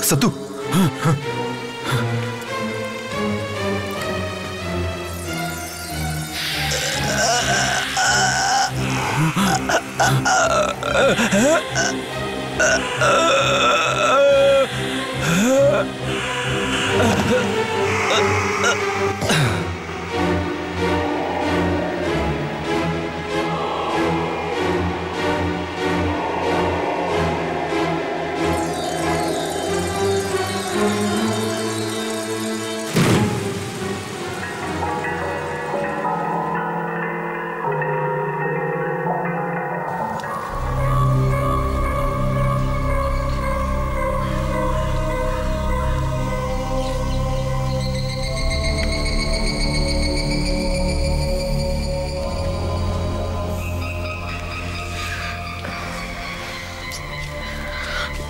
सत्तू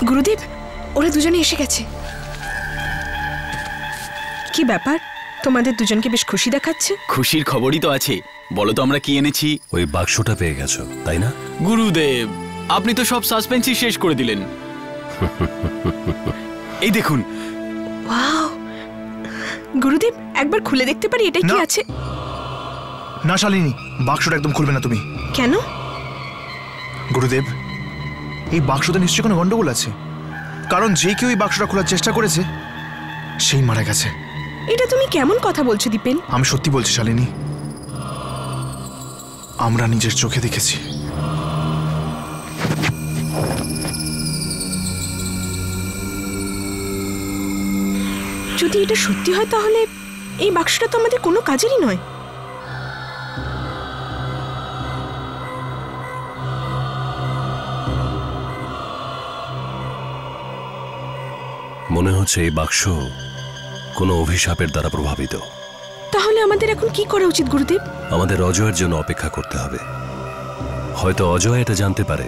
গুরুদেব, ওরা দুজনে এসে গেছে। কি ব্যাপার, তোমাদের দুজনকে বেশ খুশি দেখাচ্ছে। খুশির খবরই তো আছে, বলো তো আমরা কি এনেছি। ওই বাক্সটা পেয়ে গেছো, তাই না? গুরুদেব, আপনি তো সব সাসপেন্সই শেষ করে দিলেন। এই দেখুন। ওয়াও, গুরুদেব একবার খুলে দেখতে পারি এটা কি আছে? না শালিনী, বাক্সটা একদম খুলবে না তুমি। কেন? গুরুদেব, এই বাক্সতে নিশ্চয়ই কোনো গন্ডগোল আছে, কারণ যে কেউ এই বাক্সটা খোলার চেষ্টা করেছে সেই মারা গেছে। এটা তুমি কেমন কথা বলছো দীপেন? আমি সত্যি বলছি শালিনী, আমরা নিজের চোখে দেখেছি। যদি এটা সত্যি হয় তাহলে এই বাক্সটা তো আমাদের কোনো কাজেরই নয়। মনে হচ্ছে এই বাক্স কোনো অভিশাপের দ্বারা প্রভাবিত। তাহলে আমাদের এখন কি করা উচিত গুরুদেব? আমাদের অজয়ের জন্য অপেক্ষা করতে হবে। হয়তো অজয় এটা জানতে পারে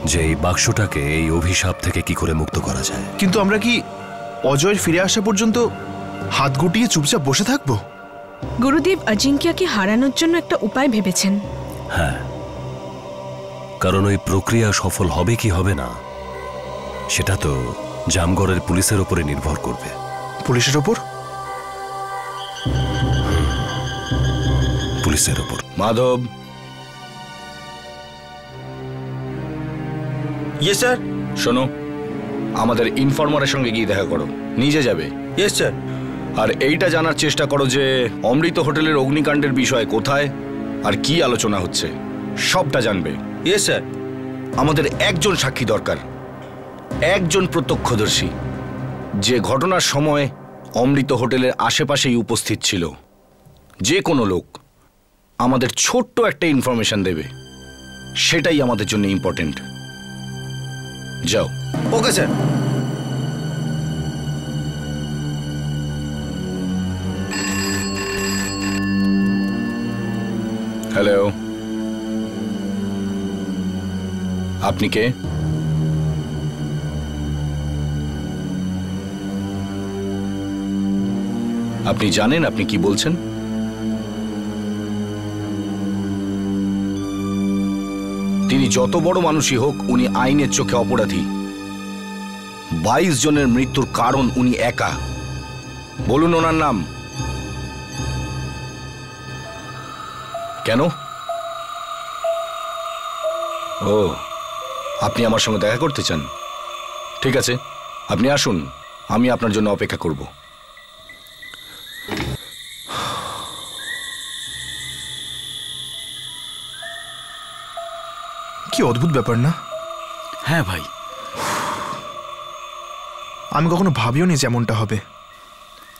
যে এই বাক্সটাকে এই অভিশাপ থেকে কি করে মুক্ত করা যায়। কিন্তু আমরা কি অজয়ের ফিরে আসা পর্যন্ত হাত গুটিয়ে চুপচাপ বসে থাকবো? গুরুদেব অজিঙ্ক্যকে হারানোর জন্য একটা উপায় ভেবেছেন। হ্যাঁ, কারণ ওই প্রক্রিয়া সফল হবে কি হবে না সেটা তো জামগড়ের পুলিশের উপরে নির্ভর করবে। পুলিশের ওপর? পুলিশের ওপর। মাধব। Yes sir. শোনো, আমাদের ইনফর্মারের সঙ্গে গিয়ে দেখা করো। নিজে যাবে? Yes sir. আর এইটা জানার চেষ্টা করো যে অমৃত হোটেলের অগ্নিকাণ্ডের বিষয়ে কোথায় আর কি আলোচনা হচ্ছে, সবটা জানবে। Yes sir. আমাদের একজন সাক্ষী দরকার, একজন প্রত্যক্ষদর্শী যে ঘটনার সময় অমৃত হোটেলের আশেপাশেই উপস্থিত ছিল। যে কোনো লোক আমাদের ছোট্ট একটা ইনফরমেশন দেবে, সেটাই আমাদের জন্য ইম্পর্টেন্ট। যাও। Okay sir. হ্যালো, আপনি কে? আপনি জানেন আপনি কি বলছেন? তিনি যত বড় মানুষই হোক, উনি আইনের চোখে অপরাধী। 22 জনের মৃত্যুর কারণ উনি একা। বলুন ওনার নাম। কেন? ও, আপনি আমার সঙ্গে দেখা করতে চান? ঠিক আছে, আপনি আসুন, আমি আপনার জন্য অপেক্ষা করব। কি অদ্ভুত ব্যাপার না? হ্যাঁ ভাই, আমি কখনো ভাবিও নি যেমনটা হবে।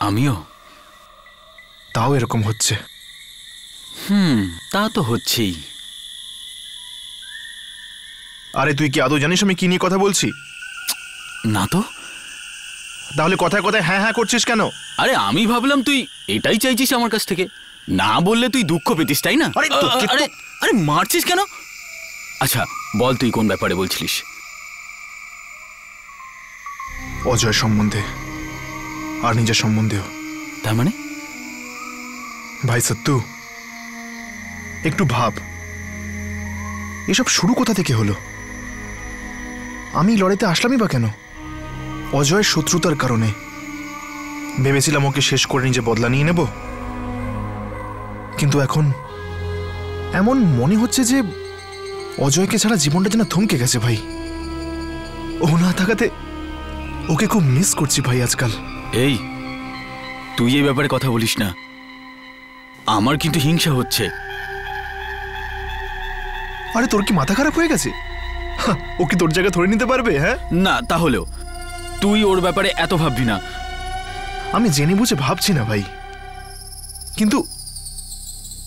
আমিও। তাও এরকম হচ্ছে। তা তো হচ্ছেই। আরে তুই কি আদৌ জানিস আমি কি নিয়ে কথা বলছি? না তো। তাহলে কথায় কথায় হ্যাঁ হ্যাঁ করছিস কেন? আরে আমি ভাবলাম তুই এটাই চাইছিস আমার কাছ থেকে, না বললে তুই দুঃখ পেতিস, তাই না? আরে মারছিস কেন? আচ্ছা বল, তুই কোন ব্যাপারে বলছিলিস? অজয় সম্বন্ধে আর নিজের সম্বন্ধেও। তার মানে? ভাই সত্তু, একটু ভাব, এসব শুরু কোথা থেকে হলো? আমি লড়াইতে আসলামই বা কেন? অজয়ের শত্রুতার কারণে। ভেবেছিলাম ওকে শেষ করে নিজে বদলা নিয়ে নেব, কিন্তু এখন এমন মনে হচ্ছে যে অজয়কে ছাড়া জীবনটা যেন থমকে গেছে ভাই। ও না থাকাতে ওকে খুব মিস করছি ভাই আজকাল। এই, তুই এই ব্যাপারে কথা বলিস না, আমার কিন্তু হিংসা হচ্ছে। আরে তোর কি মাথা খারাপ হয়ে গেছে? ও কি তোর জায়গা ধরে নিতে পারবে? হ্যাঁ না, তাহলেও তুই ওর ব্যাপারে এত ভাববি না। আমি জেনে বুঝে ভাবছি না ভাই, কিন্তু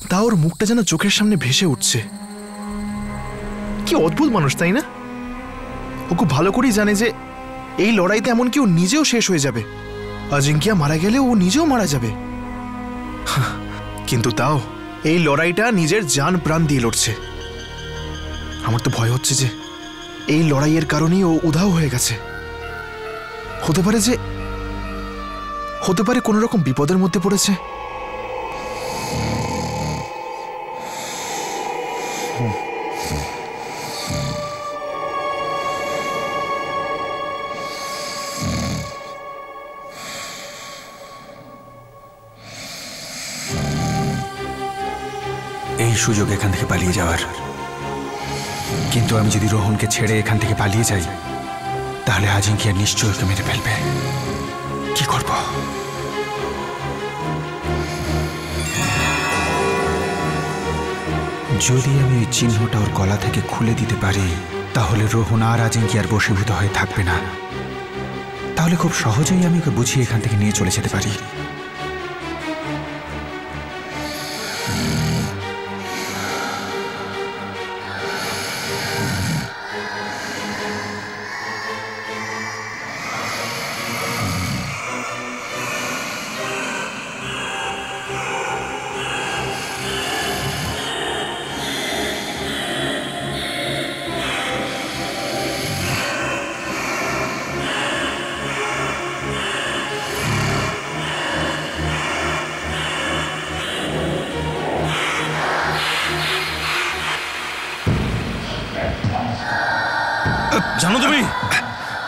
তা ওর মুখটা যেন চোখের সামনে ভেসে উঠছে। কি অদ্ভুত মানুষ, তাই না? ও খুব ভালো করেই জানে যে এই লড়াইতে এমনকি ও নিজেও শেষ হয়ে যাবে। অজিঙ্কিয়া মারা গেলে ও নিজেও মারা যাবে, কিন্তু তাও এই লড়াইটা নিজের জান প্রাণ দিয়ে লড়ছে। আমার তো ভয় হচ্ছে যে এই লড়াইয়ের কারণেই ও উধাও হয়ে গেছে। হতে পারে কোনো রকম বিপদের মধ্যে পড়েছে। এই সুযোগ এখান থেকে পালিয়ে যাওয়ার, কিন্তু আমি যদি রোহনকে ছেড়ে এখান থেকে পালিয়ে যাই তাহলে আজিঙ্কিয়া নিশ্চয়ই ওকে মেরে ফেলবে। কি করব? যদি আমি ওই চিহ্নটা ওর গলা থেকে খুলে দিতে পারি তাহলে রোহন আর আজিঙ্কিয়ার বশীভূত হয়ে থাকবে না। তাহলে খুব সহজেই আমি ওকে বুঝিয়ে এখান থেকে নিয়ে চলে যেতে পারি।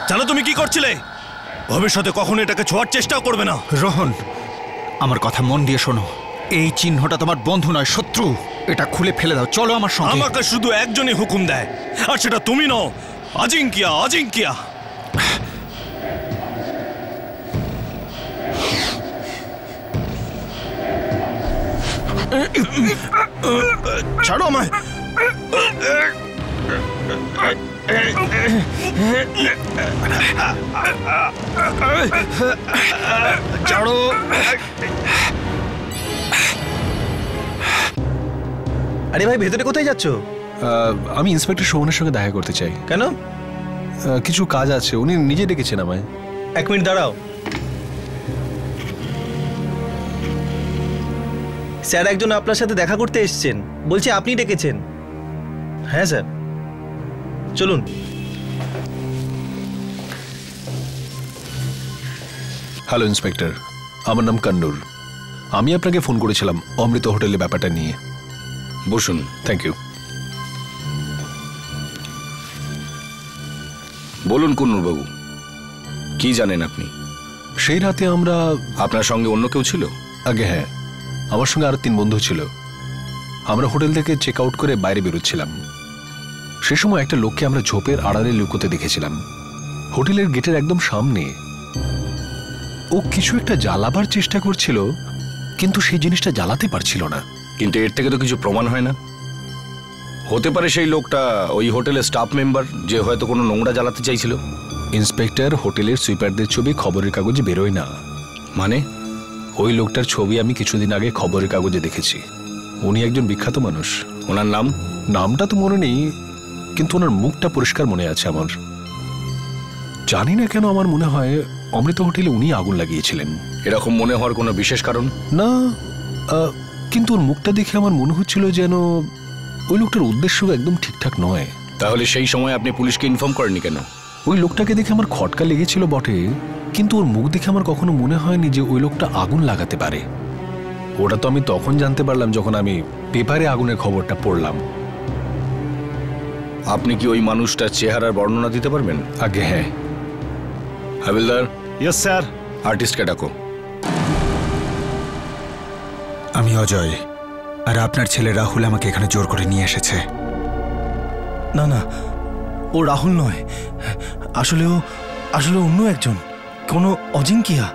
জানো তুমি কি করছিলে? ভবিষ্যতে কখনো এটাকে ছোঁয়ার চেষ্টাও করবে না। রোহন, আমার কথা মন দিয়ে শোনো। এই চিহ্নটা তোমার বন্ধু নয়, শত্রু। এটা খুলে ফেলে দাও, চলো আমার সঙ্গে। আমাকে শুধু একজনই হুকুম দেয়, আর সেটা তুমি নও, আজিঙ্কিয়া। আজিঙ্কিয়া, ছাড়ো আমায়। ছাড়ো। আরে ভাই, ভেতরে কোথায় যাচ্ছ? আমি ইন্সপেক্টর শোভনের সঙ্গে দেখা করতে চাই। কেন? কিছু কাজ আছে, উনি নিজে ডেকেছেন আমায়। 1 মিনিট দাঁড়াও। স্যার একজন আপনার সাথে দেখা করতে এসেছেন, বলছে আপনি ডেকেছেন। হ্যাঁ স্যার, চলুন। হ্যালো ইন্সপেক্টর, আমার নাম কন্নুর। আমি আপনাকে ফোন করেছিলাম অমৃত হোটেলের ব্যাপারটা নিয়ে। বসুন। Thank you. বলুন কুন্নুরবাবু, কি জানেন আপনি? সেই রাতে আমরা... আপনার সঙ্গে অন্য কেউ ছিল? আগে হ্যাঁ, আমার সঙ্গে আরো 3 বন্ধু ছিল। আমরা হোটেল থেকে চেক আউট করে বাইরে বেরোচ্ছিলাম। সে সময় একটা লোককে আমরা ঝোপের আড়ালে লুকোতে দেখেছিলাম, হোটেলের গেটের একদম সামনে। ও কিছু একটা জ্বালাবার চেষ্টা করছিল, কিন্তু সেই জিনিসটা জ্বালাতে পারছিল না। কিন্তু এর থেকে তো কিছু প্রমাণ হয় না। হতে পারে সেই লোকটা ওই হোটেলের স্টাফ মেম্বার, যে হয়তো কোনো নোংরা জ্বালাতে চাইছিল। ইন্সপেক্টর, হোটেলের সুইপারদের ছবি খবরের কাগজে বেরোয় না। মানে? ওই লোকটার ছবি আমি কিছুদিন আগে খবরের কাগজে দেখেছি। উনি একজন বিখ্যাত মানুষ। ওনার নাম? নামটা তো মনে নেই, কিন্তু ওনার মুখটা পরিষ্কার মনে আছে আমার। জানি না কেন আমার মনে হয় অমৃত হোটেলে উনি আগুন লাগিয়েছিলেন। এরকম মনে হওয়ার কোনো বিশেষ কারণ? না, কিন্তু ওর মুখটা দেখে আমার মনে হচ্ছিল যেন ওই লোকটার উদ্দেশ্য একদম ঠিকঠাক নয়। তাহলে সেই সময় আপনি পুলিশকে ইনফর্ম করেননি কেন? ওই লোকটাকে দেখে আমার খটকা লেগেছিল বটে, কিন্তু ওর মুখ দেখে আমার কখনো মনে হয়নি যে ওই লোকটা আগুন লাগাতে পারে। ওটা তো আমি তখন জানতে পারলাম যখন আমি পেপারে আগুনের খবরটা পড়লাম। আপনি কি ওই মানুষটার চেহারার বর্ণনা দিতে পারবেন? আগে হ্যাঁ, হাবিলদার, ইয়েস স্যার। আর্টিস্টকে ডাকো। আমি অজয়, আর আপনার ছেলে রাহুল আমাকে এখানে জোর করে নিয়ে এসেছে। না না, ও রাহুল নয়, আসলে অন্য একজন, কোনো অজিঙ্কিয়া।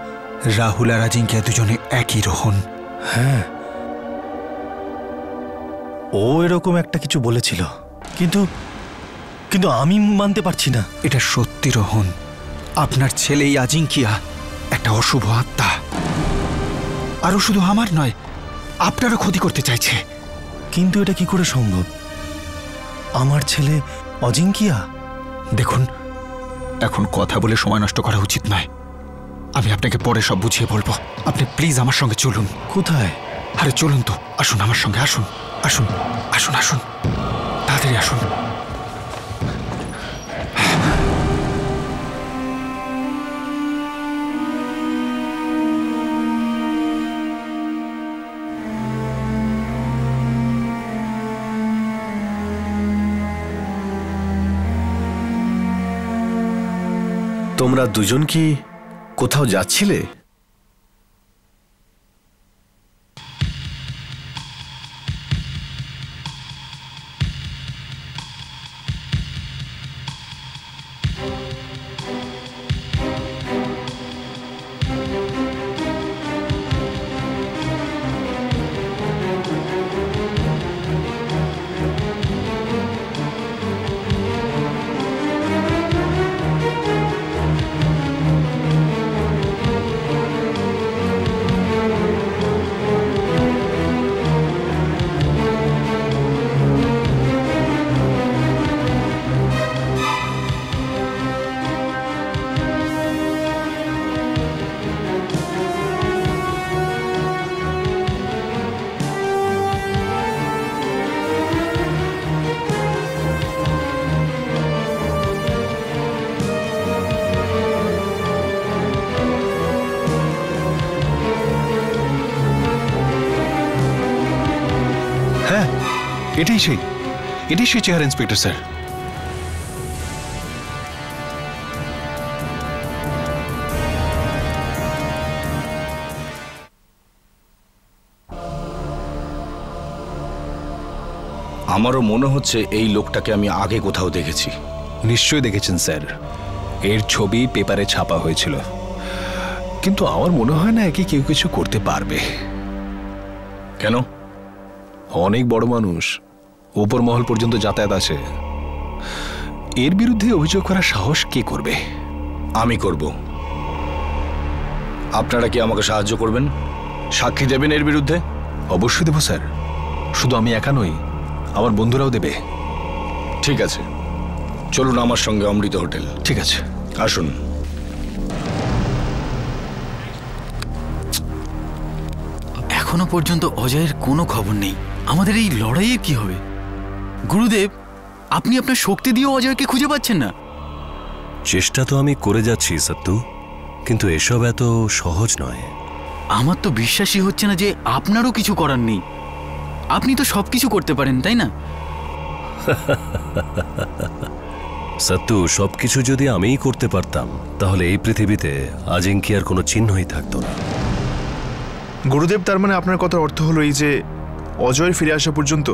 রাহুল আর আজিঙ্কিয়া দুজনে একই রোহন। হ্যাঁ, ও এরকম একটা কিছু বলেছিল, কিন্তু কিন্তু আমি মানতে পারছি না। এটা সত্যি রোহন, আপনার ছেলে এই আজিঙ্কিয়া একটা অশুভ আত্মা, আরও শুধু আমার নয়, আপনারও ক্ষতি করতে চাইছে। কিন্তু এটা কি করে সম্ভব? আমার ছেলে অজিঙ্কিয়া? দেখুন, এখন কথা বলে সময় নষ্ট করা উচিত নয়। আমি আপনাকে পরে সব বুঝিয়ে বলবো। আপনি প্লিজ আমার সঙ্গে চলুন। কোথায়? আরে চলুন তো, আসুন আমার সঙ্গে, আসুন আসুন আসুন আসুন, তাড়াতাড়ি আসুন। তোমরা দুজন কি কোথাও যাচ্ছিলে? এটাই সেই চেহারা ইন্সপেক্টর স্যার। আমারও মনে হচ্ছে এই লোকটাকে আমি আগে কোথাও দেখেছি। নিশ্চয়ই দেখেছেন স্যার, এর ছবি পেপারে ছাপা হয়েছিল, কিন্তু আমার মনে হয় না একে কেউ কিছু করতে পারবে। কেন? অনেক বড় মানুষ, উপর মহল পর্যন্ত যাতায়াত আছে, এর বিরুদ্ধে অভিযোগ করার সাহস কে করবে? আমি করব। আপনারা কি আমাকে সাহায্য করবেন? সাক্ষী দেবেন এর বিরুদ্ধে? অবশ্যই দেব স্যার, শুধু আমি একা নই, আমার বন্ধুরাও দেবে। ঠিক আছে, চলুন আমার সঙ্গে অমৃত হোটেল। ঠিক আছে, আসুন। এখনো পর্যন্ত অজয়ের কোনো খবর নেই। আমাদের এই লড়াইয়ের কি হবে? গুরুদেব, আপনি আপনার শক্তি দিয়েও অজয়কে খুঁজে পাচ্ছেন না। চেষ্টা তো আমি করে যাচ্ছি সত্যু, কিন্তু এসব এত সহজ নয়। আমার তো বিশ্বাসই হচ্ছে না যে আপনারও কিছু করার নেই। আপনি তো সবকিছু করতে পারেন, তাই না? সত্যু, সবকিছু যদি আমিই করতে পারতাম তাহলে এই পৃথিবীতে আজিঙ্কিয়ার কোনো চিহ্নই থাকতো না। গুরুদেব, তার মানে আপনার কথার অর্থ হলো এই যে অজয়ের ফিরে আসা পর্যন্ত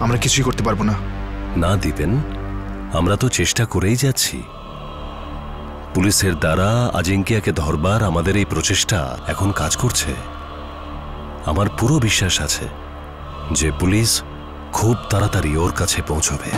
আমরা কিছুই করতে পারবো না? না দিবেন, আমরা তো চেষ্টা করেই যাচ্ছি। পুলিশের দ্বারা আজিঙ্কিয়াকে ধরবার আমাদের এই প্রচেষ্টা এখন কাজ করছে। আমার পুরো বিশ্বাস আছে যে পুলিশ খুব তাড়াতাড়ি ওর কাছে পৌঁছবে।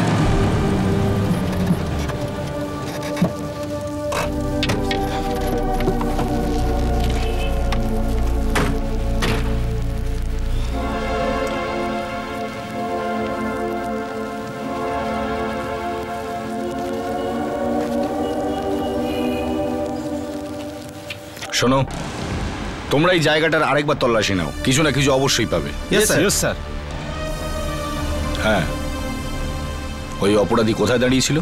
শোনো, তোমরা এই জায়গাটার আরেকবার তল্লাশি নাও, কিছু না কিছু অবশ্যই পাবে। স্যার। হ্যাঁ, ওই অপরাধী কোথায় দাঁড়িয়েছিল?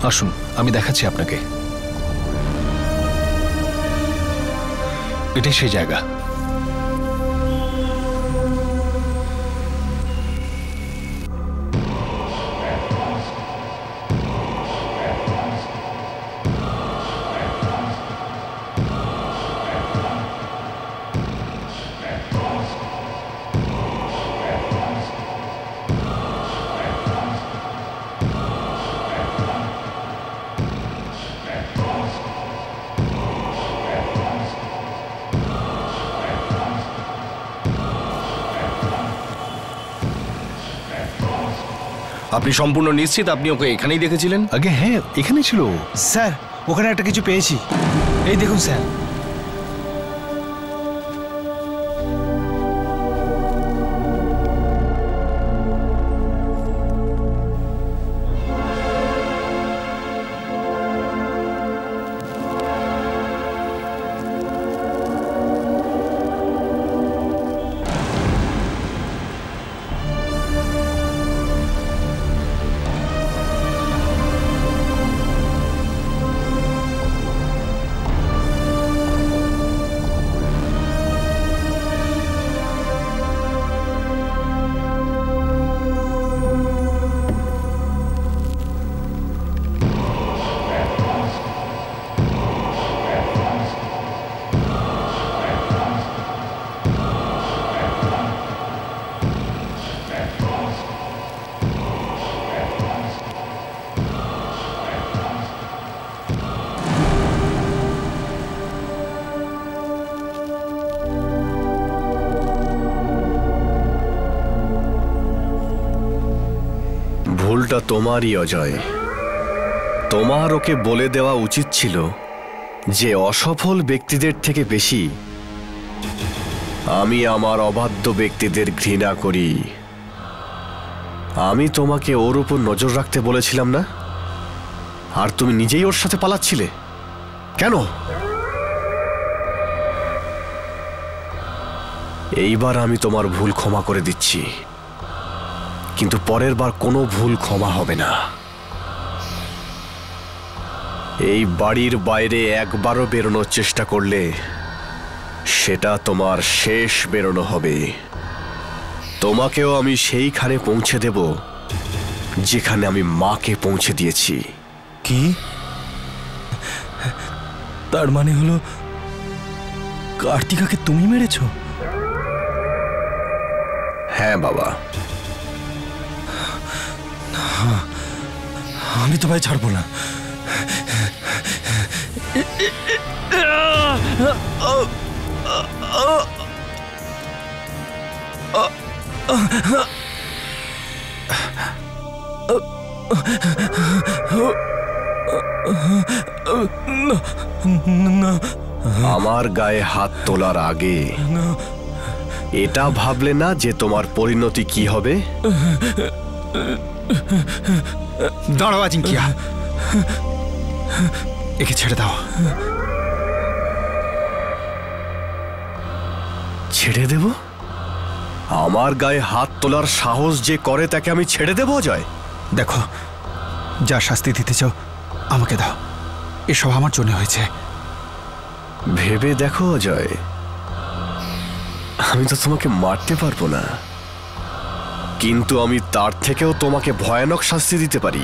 আসুন আমি দেখাচ্ছি আপনাকে। এটাই সেই জায়গা। আপনি সম্পূর্ণ নিশ্চিত আপনি ওকে এখানেই দেখেছিলেন? আগে হ্যাঁ, এখানেই ছিল। স্যার ওখানে একটা কিছু পেয়েছি, এই দেখুন স্যার। ভুলটা তোমারই অজয়। তোমার ওকে বলে দেওয়া উচিত ছিল যে অসফল ব্যক্তিদের থেকে বেশি আমি আমার অবাধ্য ব্যক্তিদের ঘৃণা করি। আমি তোমাকে ওর উপর নজর রাখতে বলেছিলাম না? আর তুমি নিজেই ওর সাথে পালাচ্ছিলে কেন? এইবার আমি তোমার ভুল ক্ষমা করে দিচ্ছি, কিন্তু পরের বার কোনো ভুল ক্ষমা হবে না। এই বাড়ির বাইরে একবারও বেরোনোর চেষ্টা করলে সেটা তোমার শেষ বেরোনো হবে। তোমাকেও আমি সেইখানে পৌঁছে দেব যেখানে আমি মাকে পৌঁছে দিয়েছি। কি? তার মানে হলো কার্তিকাকে তুমি মেরেছো? হ্যাঁ বাবা। আমি তো ভাই ছাড়বো না। আমার গায়ে হাত তোলার আগে এটা ভাবলে না যে তোমার পরিণতি কি হবে? দাঁড়াও আজিঙ্কিয়া, একে ছেড়ে দাও। ছেড়ে দেব? আমার গায়ে হাত তোলার সাহস যে করে তাকে আমি ছেড়ে দেব অজয়? দেখো, যা শাস্তি দিতে চাও আমাকে দাও, এসব আমার জন্য হয়েছে। ভেবে দেখো অজয়, আমি তো তোমাকে মারতে পারবো না, কিন্তু আমি তার থেকেও তোমাকে ভয়ানক শাস্তি দিতে পারি।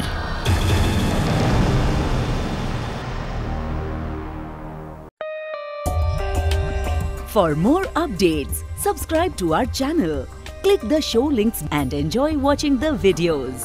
For more updates, subscribe to our channel, click the show links and enjoy watching the videos.